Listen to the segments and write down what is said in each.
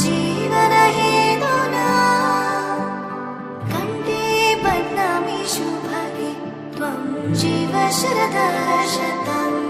जीवन हेतुना कंठे बध्नामि शुभगे त्वं जीव शरदः शतम्।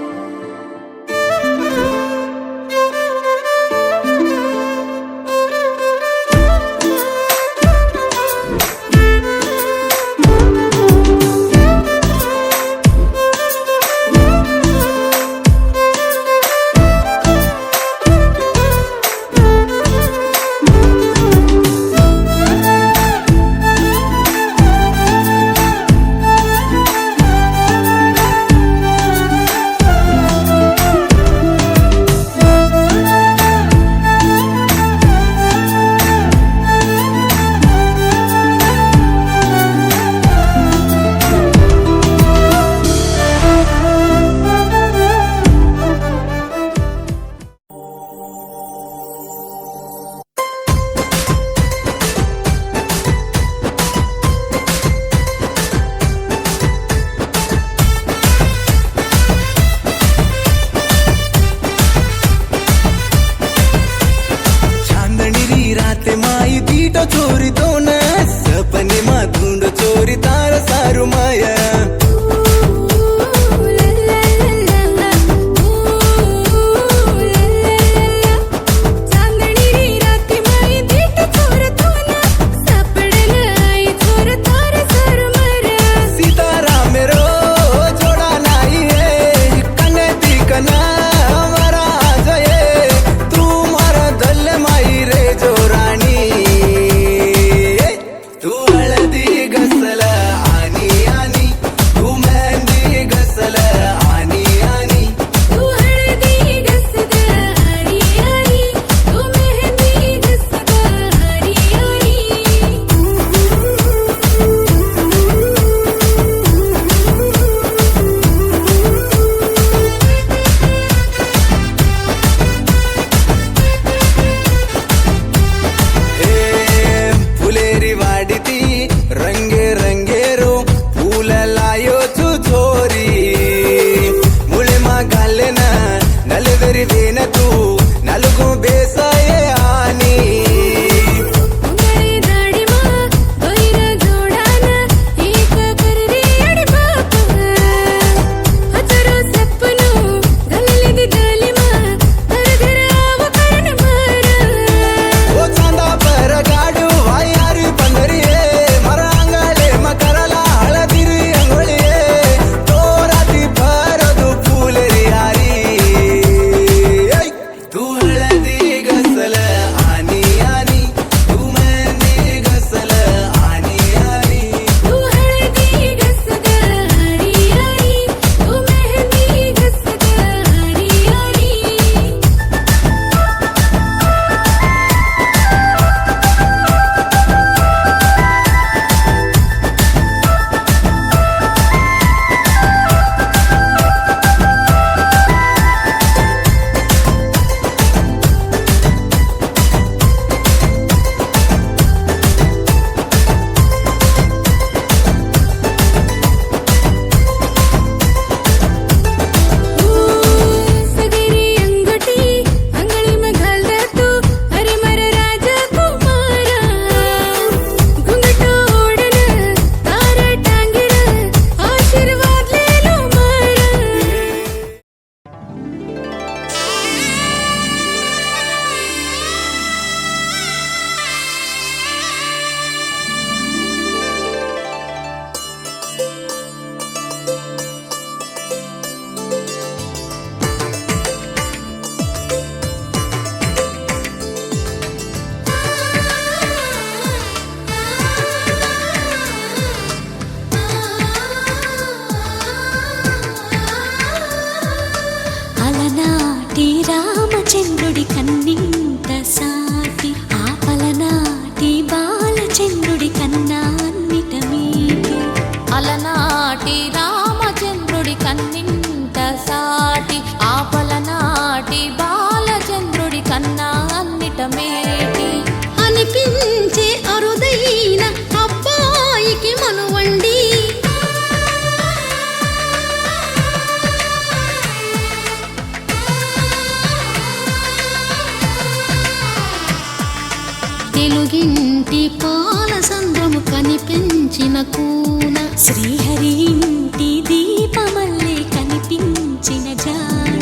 తెలుగింటి పాల సంద్రము కనిపించిన కూన, శ్రీహరి ఇంటి దీపమల్లే కనిపించిన జాన,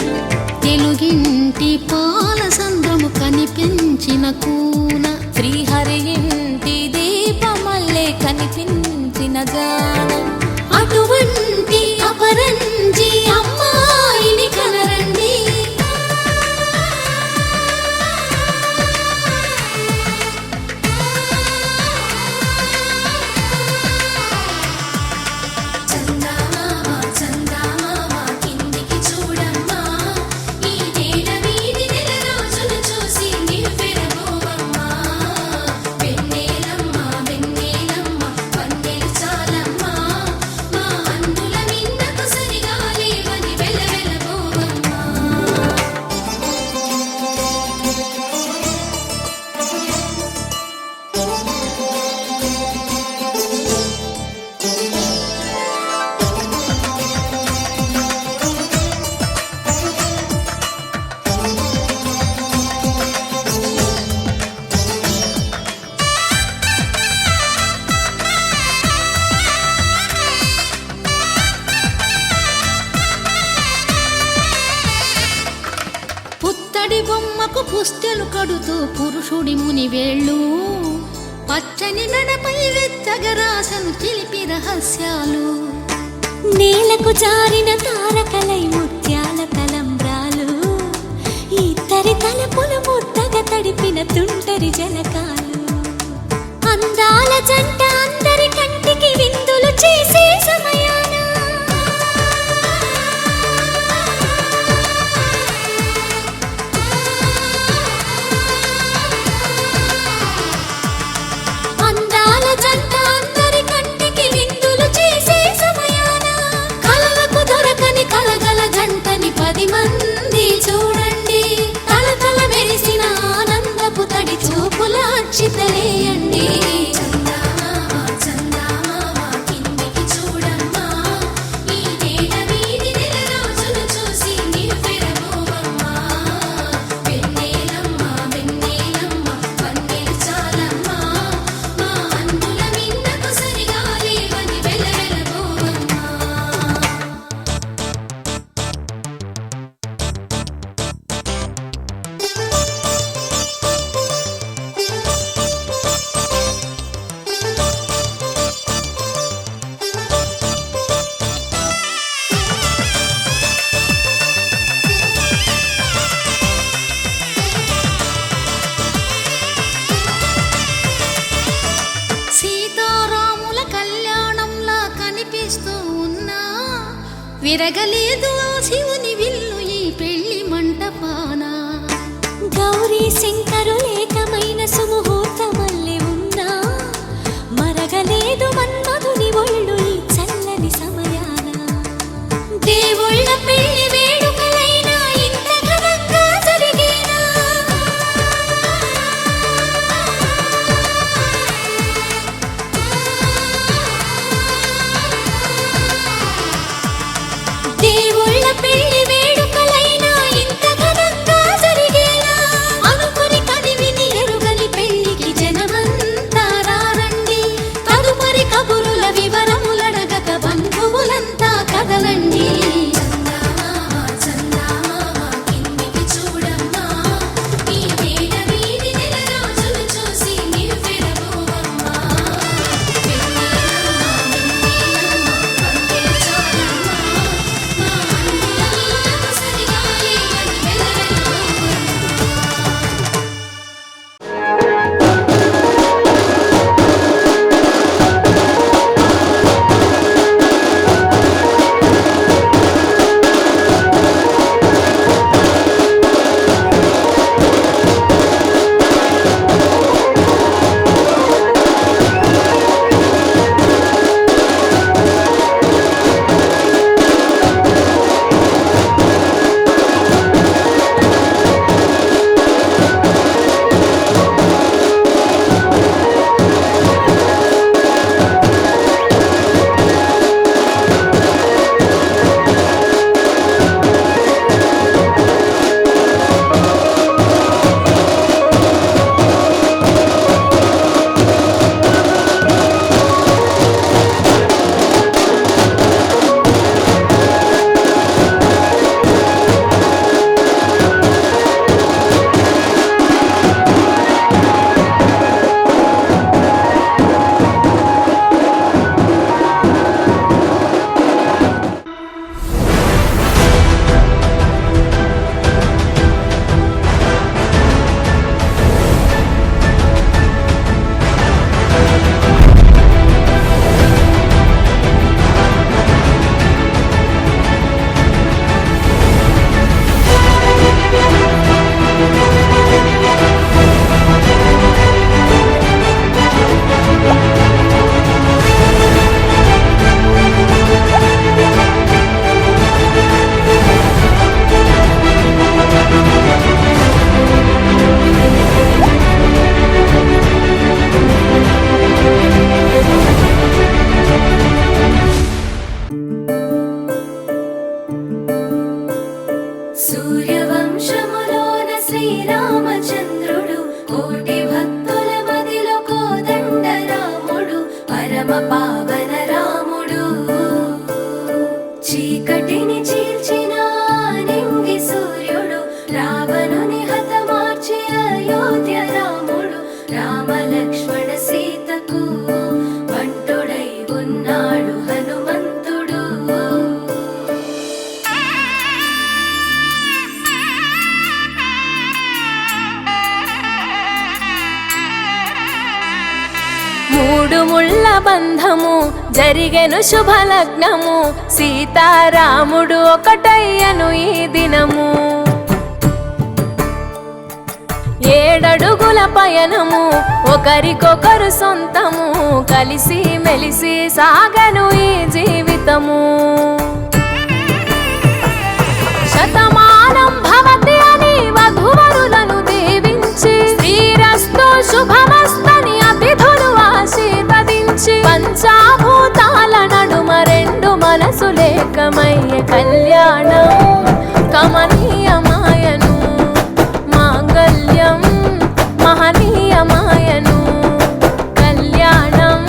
తెలుగింటి పాల సంద్రము కనిపించిన కూన, శ్రీహరి ఇంటి దీపమల్లే కనిపించిన జాన. అటువంటి అపరంజి అమ్మాయిని కనరండి. చందమామ చందమామ కిందికి చూడమ్మా, ఈ నేల వీధి నెల రోజులు చూసి నివ్వెరబోవమ్మా. వెన్నెలమ్మ వెన్నెలమ్మ వన్నెలు చాలమ్మా, మా అందుల మిన్నకు సరిగా లేవని వెలవెలబోవమ్మా. పుత్తడి బొమ్మకు పుస్తెలు కడుతూ పురుషుడి ముని వేళ్ళు, పచ్చని మెడపై వెచ్చగరాసను చిలిపి రహస్యాలు, నేలకు జారిన తారకలై ముత్యాల తలంబ్రాలు, ఇద్దరి తలపులు ముద్దగా తడిపిన తుంటరి జలకాలు. అందాల జంట అందరి కంటికి విందులు చేసే సమయాన అందాల జంట అందరి కంటికి విందులు చేసే సమయాన కలలకు దొరకని కలగల జంటని 10 మంది చూడండి. తలతల మెరిసిన ఆనందపు తడి చూపుల అక్షితలేయండి. చందమామ చందమామ కిందికి చూడమ్మా, ఈ నేల వీధి నెల రోజులు చూసి నివ్వెరబోవమ్మా. వెన్నెలమ్మ వెన్నెలమ్మ వన్నెలు చాలమ్మా, మా అందుల మిన్నకు సరిగా లేవని వెలవెలబోవమ్మా. సీతారాముల కళ్యాణంలా కనిపిస్తూ ఉన్నా, విరగలేదు ఆ శివుని విల్లు ఈ పెళ్లి మంటపాన. గౌరీ శంకరులేకమైన సుముహూర్తమల్లె ఉన్నా, మరగలేదు మన్మధుని ఒళ్ళు ఈ చల్లని సమయాన. దేవుళ్ళ పెళ్లి వేడుకలైనా ఇంత ఘనంగా జరిగేనా? దేవుళ్ళ పెళ్లి వేడుకలైనా ఇంత ఘనంగా జరిగేనా? అనుకుని కనివిని ఎరుగని పెళ్లి సూర్యవంశములోన శ్రీరామచంద్రుడు కోటి భక్తుల మదిలో కోదండ రాముడు పరమ పావన రాముడు చీకటిని చీల్చిన నింగి సూర్యుడు రావణుని హతమార్చి అయోధ్య రాముడు రామ లక్ష్మణ సీతకు బంటుడై ఉన్నాడు హనుమంతుడు మూడు ముళ్ళ బంధము జరిగెను శుభలగ్నము సీతారాముడు ఒకటయ్యను ఈ దినము 7 అడుగుల పయనము ఒకరికొకరు సొంతము కలిసి మెలిసి సాగను ఈ జీవితము శతమానం భవతి అని వధువరులను దీవించి శ్రీరస్తు శుభమస్తని అతిథులు ఆశీర్వదించి పంచాభూతాల నడుమ 2 మనసులేకమయ్య కళ్యాణం కమనీయమాయను మాంగళ్యం మహనీయమాయను కళ్యాణం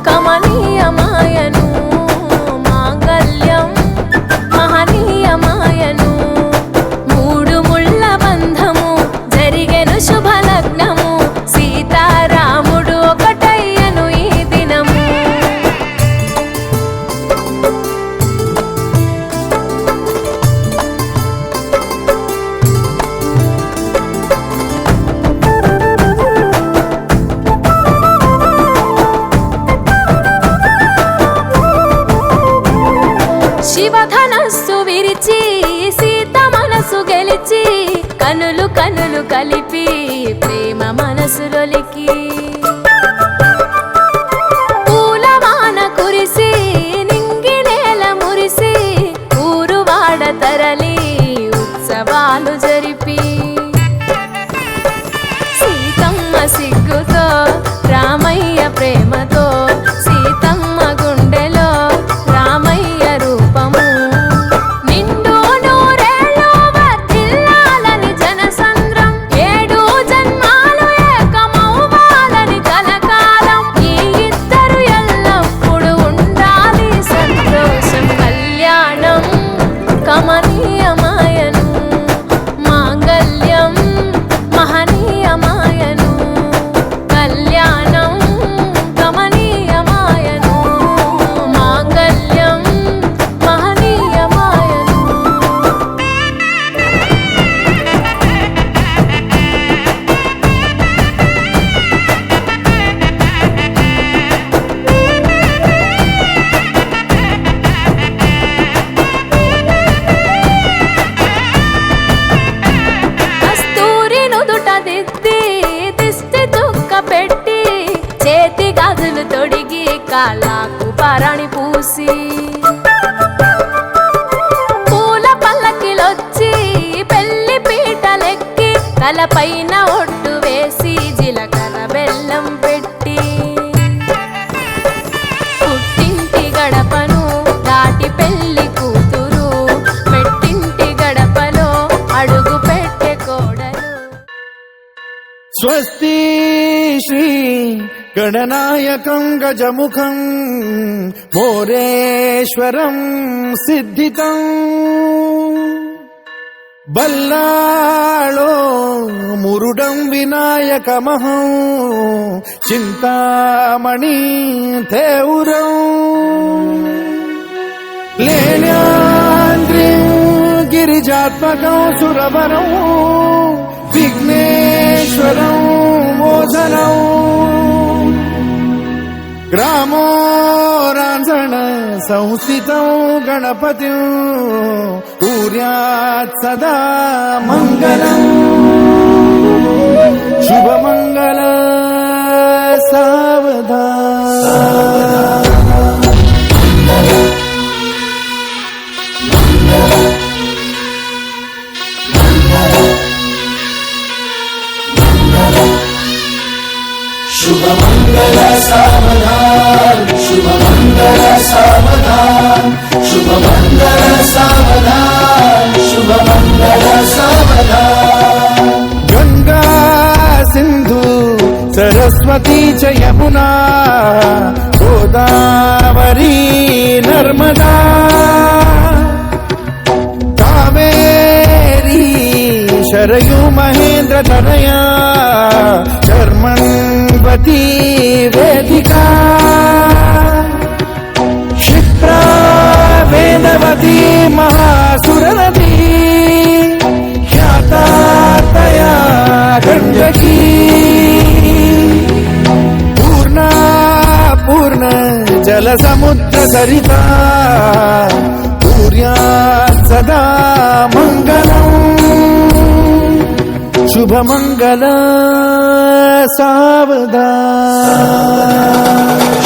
కమనీయమాయను మాంగళ్యం మహనీయమాయను 3 ముళ్ళ బంధము జరిగెను శుభలగ్నము సీతారాముడు ఒకటయ్యను ఈ దినము శివధనస్సు విరిచి సీత మనసు గెలిచి కనులు కనులు కలిపి ప్రేమ మనసులొలికి పూలవాన కురిసి నింగి నేల మురిసి ఊరు వాడ తరలి ఉత్సవాలు జరిపి సీతమ్మ సిగ్గుతో రామయ్య ప్రేమతో సీతమ్మ గుండెలో రామయ్య రూపము నిండు నూరేళ్ళు వర్ధిల్లాలని జనసంద్రం 7 జన్మాలు ఏకమవ్వాలని కలకాలం ఈ ఇద్దరు ఎల్లప్పుడు ఉండాలి సంతోషం కళ్యాణం కమనీయమాయను మాంగళ్యం మహనీయమాయను కళ్యాణం కమనీయమాయను మాంగళ్యం మహనీయమాయను కస్తూరి నుదుట దిద్ది దిష్టి చుక్క పెట్టి చేతి గాజులు తొడిగి కాళ్ళకు పరణి పూసి పూల పల్లకిలొచ్చి పెళ్లి పీటలెక్కి తలపైన ఒట్టు వేసి జీలకర్ర బెల్లం పెట్టి పుట్టింటి గడపను దాటి పెళ్లి కూతురు పెట్టింటి గడపలో అడుగు పెట్టే కోడలు స్వస్తి శ్రీ గణనాయకం గజముఖం మోరేశ్వరం సిద్ధితం బల్లాళో మురుడం వినాయకమహం చింతామణి తేవురం లేన్యాద్రిం గిరిజాత్మకం సురవరం విఘ్నేశ్వరం మోచనం గ్రామోరాంజన సంస్థితం గణపతిం కుర్యాత్ సదా మంగళం శుభమంగళ సావధాన్ शुभमंगल सावधान शुभमंगल सावधान शुभमंगल सावधान शुभ శుభమంగళ సావధాన్ గంగా సింధు సరస్వతి చ యమునా గోదావరి నర్మదా కావేరీ శరయు మహేంద్ర తనయా కర్మణ్వతి వేదికా క్షిప్రా వేదవతి మహాసురనది ఖ్యాతాతయా గండకీ పూర్ణా పూర్ణ జల సముద్ర సరితా పూర్యాత్ సదా మంగళం శుభమంగళ సావధాన్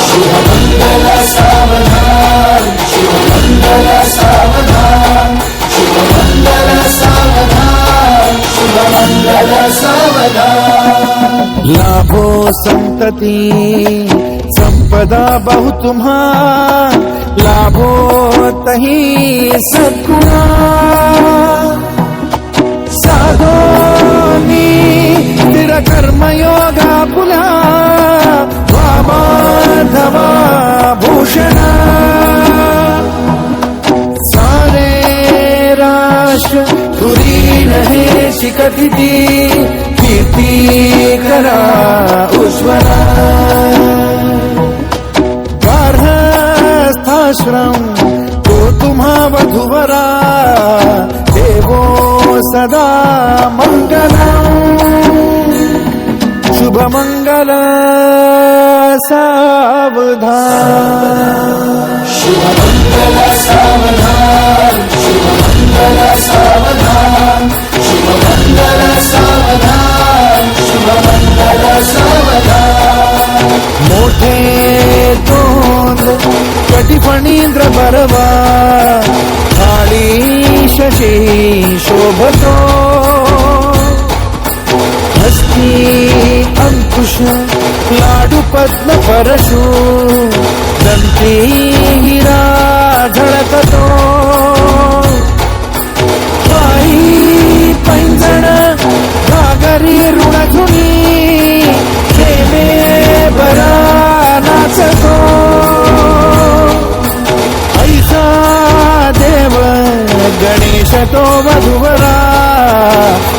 శుభమంగళ సావధాన్ శుభమంగళ సావధాన్ శుభమంగళ సావధాన్ శుభమంగళ సావధాన్ लाभो संतति संपदा बहु तुम्हा लाभो तही सद्गुणा साधोनी स्थिर कर्म योगा पुला वामाधवा भूषणा सारे राष्ट्र धुरीण हे शिखतिथि कीर्ती करा उज्ज्वला गार्हस्थाश्रम तो तुम्हा वधुवरा देवो सदा मंगलम शुभ मंगल सावधान శుభమంగళ సావధాన్ శుభమంగళ సావధాన్ శుభమంగళ సావధాన్ శుభమంగళ సావధాన్ मोठे तोंड कटिफणींद्र बरवा काळी शशी शोभतो हस्ती अंकुश लाडू पद्म परशु दंती हिरा झळकतो पायी पैंजण घागरी ऋणधुनी खेमे बरा नाचतो ऐसा देव गणेश तो वधुवरा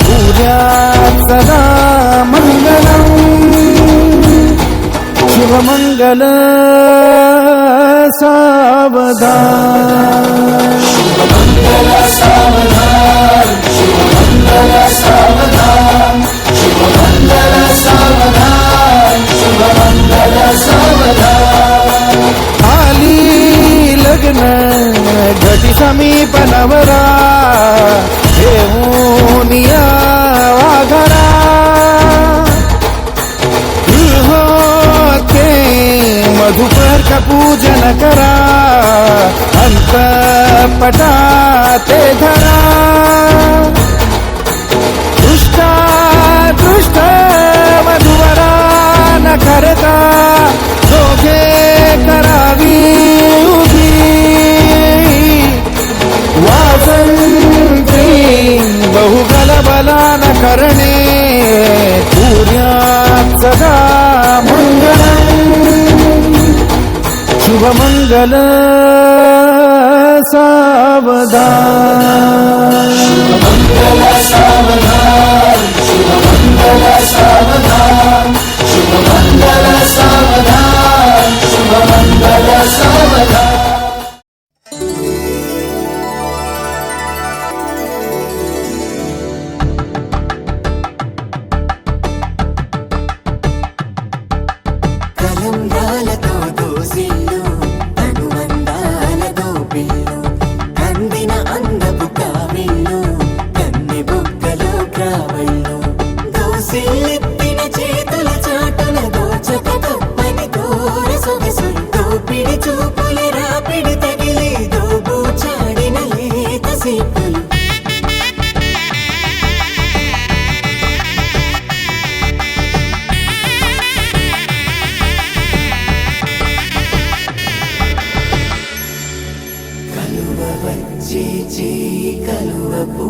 पूर्यात सदा मंगलम शुभमंगल सावधान శుభమంగళ సావధాన్ శుభమంగళ సావధాన్ శుభమంగళ సావధాన్ శుభమంగళ సావధాన్ आली लग्न घटी समीप नवरा घेऊनिया वाघरा गृहोते मधुपर का पूजन करा अंतपटा ते धरा दृष्टा दृष्ट मधुवरा न करता दोघे करावी उभी वासंती बहुगल बलान करणे पूर्यात सदा मंगलम शुभमंगल सावधान శుభమంగళ సావధాన్ శుభమంగళ సావధాన్ శుభమంగళ సావధాన్ శుభమంగళ సావధాన్ కలంబ్రాలతో దోసిల్లు అనుబంధాలతో పిల్లు అందిన అందపు కావిల్లు కన్నె బుగ్గలో క్రావళ్ళు దోసిల్లెత్తిన చేతుల చాటున దోచక తప్పని దూర సొగసులు దోపిడి చూపుల రాపిడి తగిలి దోబూచాడిన లేత సీపులు కలువ వచ్చే చేయి కలువ పూ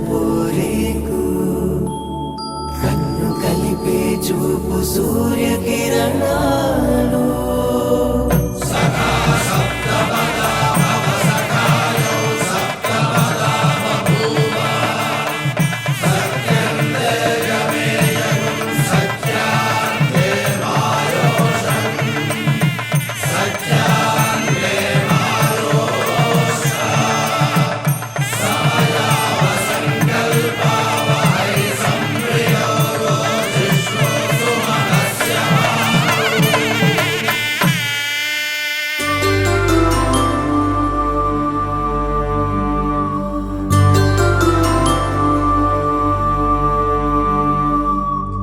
పూరేకు కన్ను కలిపే చూపు సూర్యకిరణాలు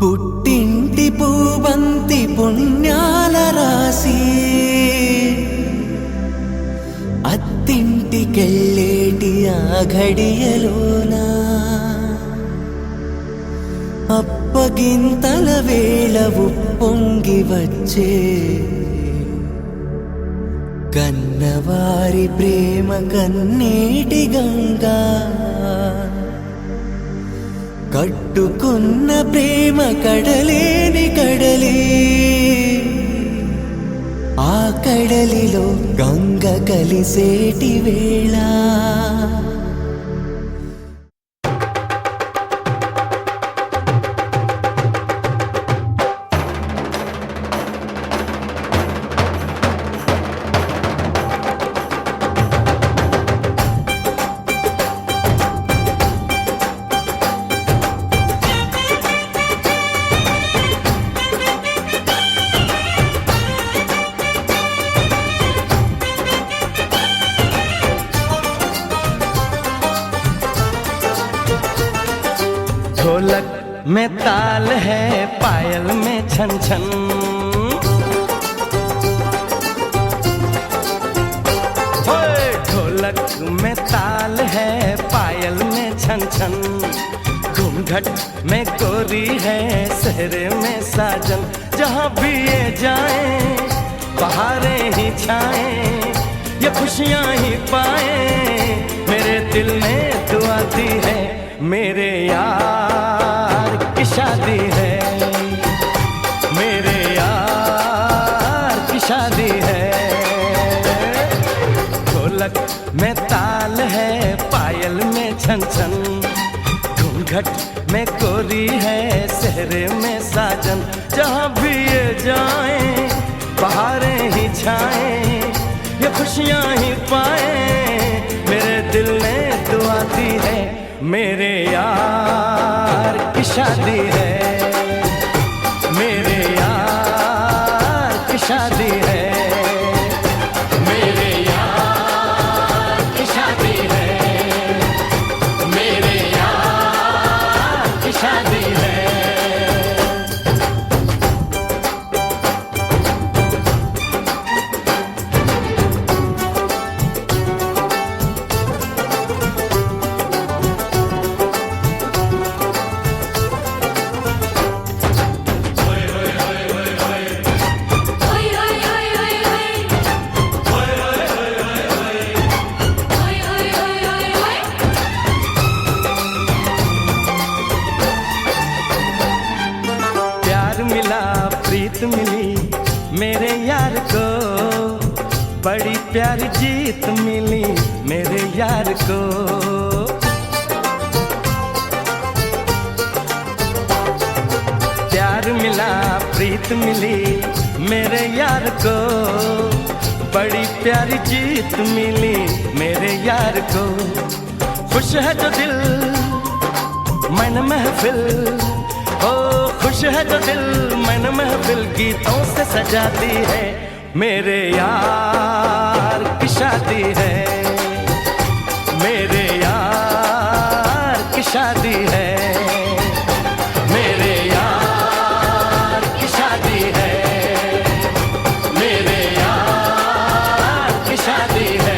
పుట్టింటి పూబంతి పుణ్యాల రాసి అత్తింటికెళ్ళేటి ఆ ఘడియలోనా అప్పగింతల వేళ ఉప్పొంగి వచ్చే కన్నవారి ప్రేమ కన్నీటి గంగా కట్టుకున్న ప్రేమ కడలేని కడలి ఆ కడలిలో గంగ కలిసేటి వేళ ढोलक में ताल है पायल में छन छन ढोलक में ताल है पायल में छन छन घूंघट में गोरी है सहरे में साजन जहाँ भी ये जाए बहारें ही छाए ये खुशियाँ ही पाए मेरे दिल ने दुआ दी है मेरे यार की शादी है मेरे यार की शादी है ढोलक में ताल है पायल में छन छन घूंघट में गोरी है सहरे में साजन जहाँ भी ये जाए बहारें ही छाए ये खुशियाँ ही पाए मेरे दिल ने दुआ दी है मेरे यार की शादी है मेरे यार की शादी है मेरे यार की शादी है मेरे यार की शादी है प्रीत मिली मेरे यार को बड़ी प्यारी जीत मिली मेरे यार को प्यार मिला प्रीत मिली मेरे यार को बड़ी प्यारी जीत मिली मेरे यार को खुश है जो दिल मन महफिल ओ खुश है जो दिल मन महफिल गीतों से सजाती है मेरे यार की शादी है मेरे यार की शादी है मेरे यार की शादी है मेरे यार की शादी है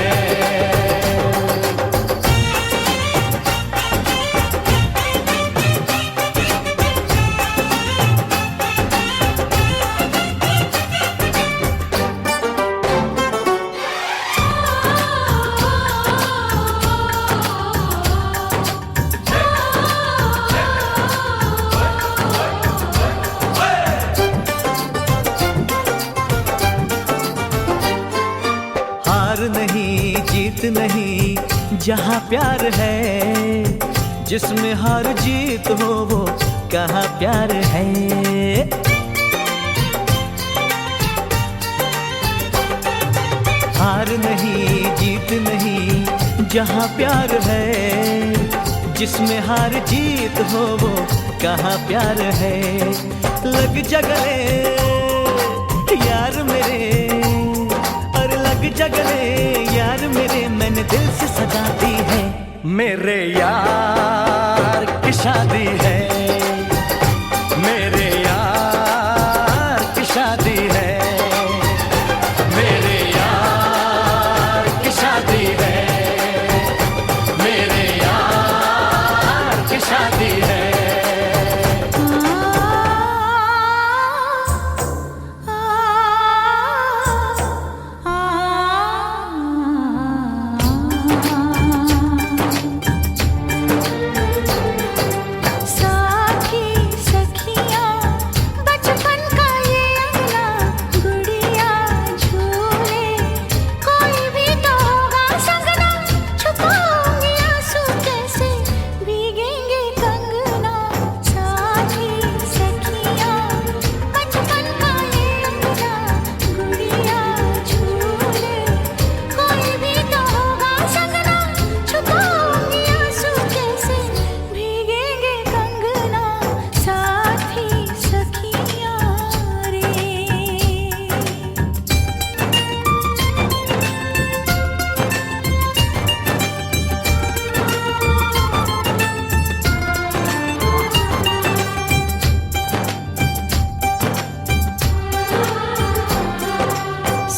जीत नहीं जहाँ प्यार है, जिसमें हार जीत हो वो कहाँ प्यार है। हार नहीं जीत नहीं जहाँ प्यार है, जिसमें हार जीत हो वो कहाँ प्यार है। लग जा गले यार मेरे, और लग जा गले यार मेरे, मैंने दिल से सजा दी है। मेरे यार की शादी है, मेरे यार की शादी है, मेरे यार की शादी है, मेरे यार की शादी है।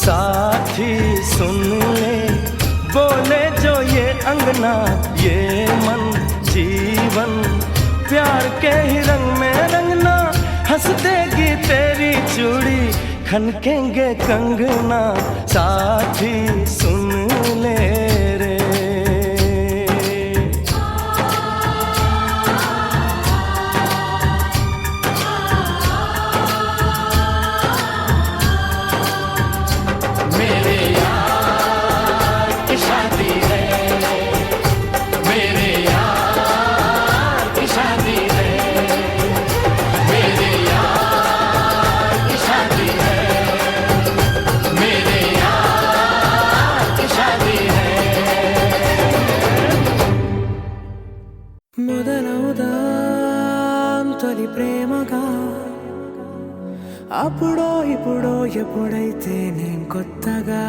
साथी सुन ले बोले जो ये अंगना, ये मन जीवन प्यार के ही रंग में रंगना। हंस देगी तेरी चूड़ी, खनकेंगे कंगना। साथी सुन ले रे। మొదలవుదాం తొలి ప్రేమగా, అప్పుడో ఇప్పుడో ఎప్పుడైతే నేను కొత్తగా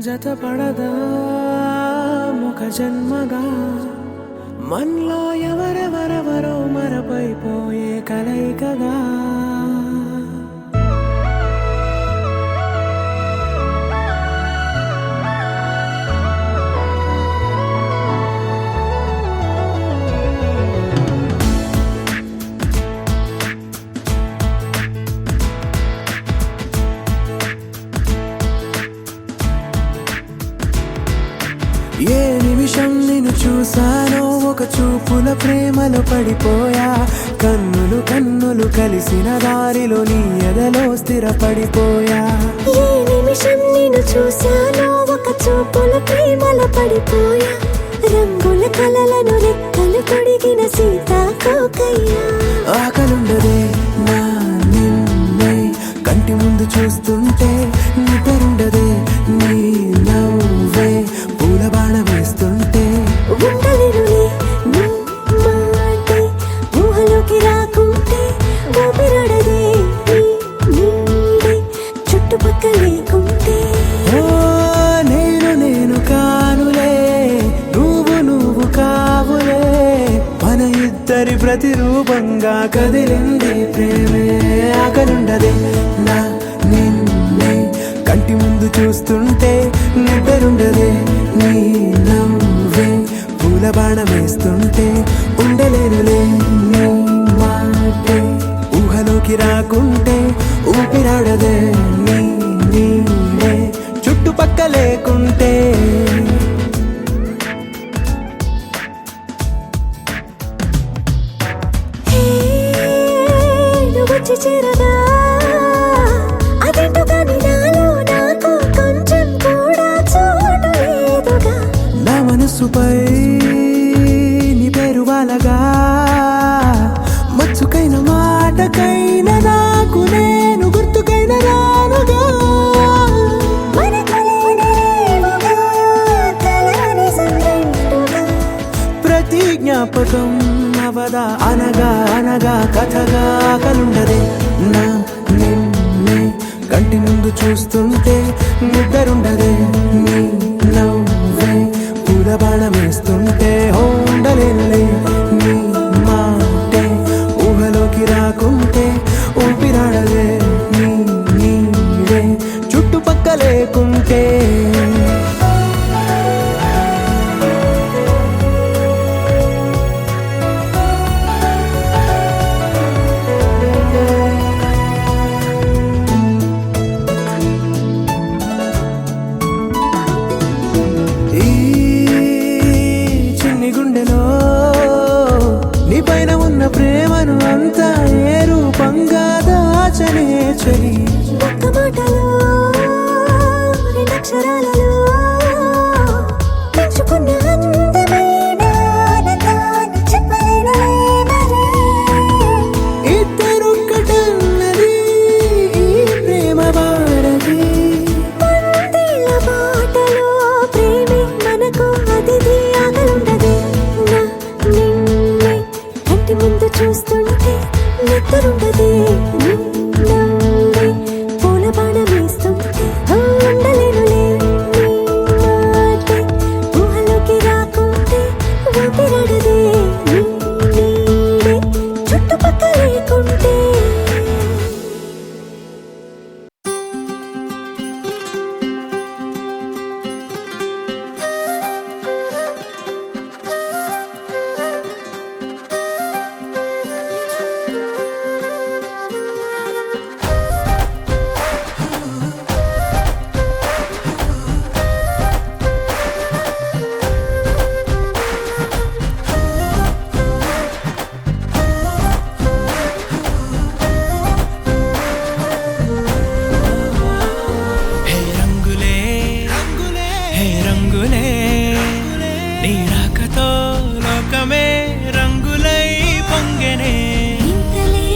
జతపడదా ఒక జన్మగా. మనలో ఎవరెవరెవరో మరపైపోయే కలయికగా. ఏ నిమిషం నిన్ను చూసానో ఒక చూపుల ప్రేమలో పడిపోయా. కన్నులు కన్నులు కలిసిన దారిలో నీ ఎదలో స్థిరపడిపోయా. ఏ నిమిషం నిన్ను చూసానో ఒక చూపుల ప్రేమలో పడిపోయా. రంగుల కలలను రెక్కలు తొడిగిన సీతాకోకయ్యా. ఆకలుండదే నా నిన్నే కంటి ముందు చూస్తుంటే, నిద్రుండదే నీ నవ్వే పూల బాణ వేస్తుంటే. ఉండలేనులే నీ మాటే ఊహలోకి రాకుంటే, ఊపిరాడదే నీ నీడే చుట్టుపక్కల లేకుంటే. నేను కానులే, నువ్వు కావులే, మన ఇద్దరి ప్రతిరూపంగా కదిలింది ప్రేమే. ఆకలుండదే నా నిన్నే కంటి ముందు చూస్తుంటే, నిద్రుండదే నీ నవ్వే పూల బాణ వేస్తుంటే. ఉండలేనులే నీ మాటే ఊహలోకి రాకుంటే, ఊపిరాడదే నీ నీడే చుట్టుపక్క లేకుంటే. వచ్చి చేరదా అదేంటో కానీ నాలో నాకు కొంచెం కూడా చోటు చూస్తుంటే నిద్రుండదే నీ నవ్వే పూల బాణమేస్తుంటే ఉండలేనులే నీ మాటే ఊహలోకి రాకుంటే ఊపిరాడదే నీ నీడే చుట్టుపక్క లేకుంటే ప్రేమను అంతా ఏ రూపంగా దాచనే చలి ఒక్క మాటలో రెండక్షరాలలో పెంచుకున్న అందమైన ఆనందాన్ని చెప్పలేనులే మరి. ఇద్దరొక్కటన్నది ఈ ప్రేమ వాడది వందేళ్ల మాటలో ప్రేమే మనకు అతిథి ఆగలుండదే నా నిన్నే కంటి ముందు చూస్తుంటే నిద్రుండదే నవ్వే పూల బాణమేస్తుంటే ఉండలేనులే నీ మాటే ఊహలోకి రాకుంటే ఊపిరాడదే నీ నీడే చుట్టుపక్క లేకుంటే. హే రంగులే హే రంగులే నీ రాకతో లోకమే రంగులై పొంగెనే ఇంతలే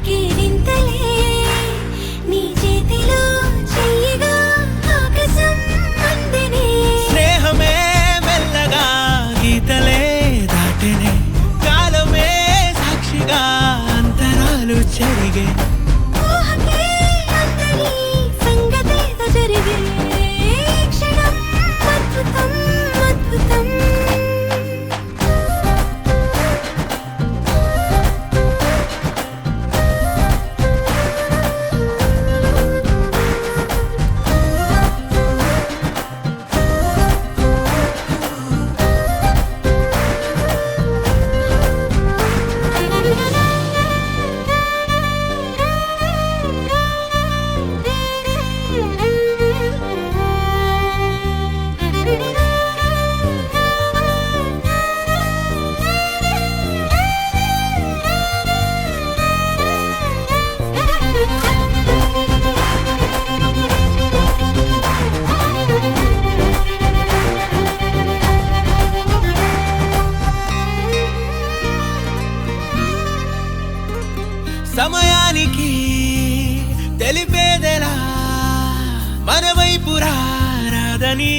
కేరింతలే నీ చేతిలో చెయ్యగా ఆకాశం అందెనే. స్నేహమే మెల్లగా గీతలే దాటెనే కాలమే సాక్షిగా అంతరాలు చెరిగే ఊహకే అందరి సంగతేదో జరిగే క్షణం అద్భుతం అద్భుతం. సమయానికి తెలిపేదెలా మన వైపు రాదని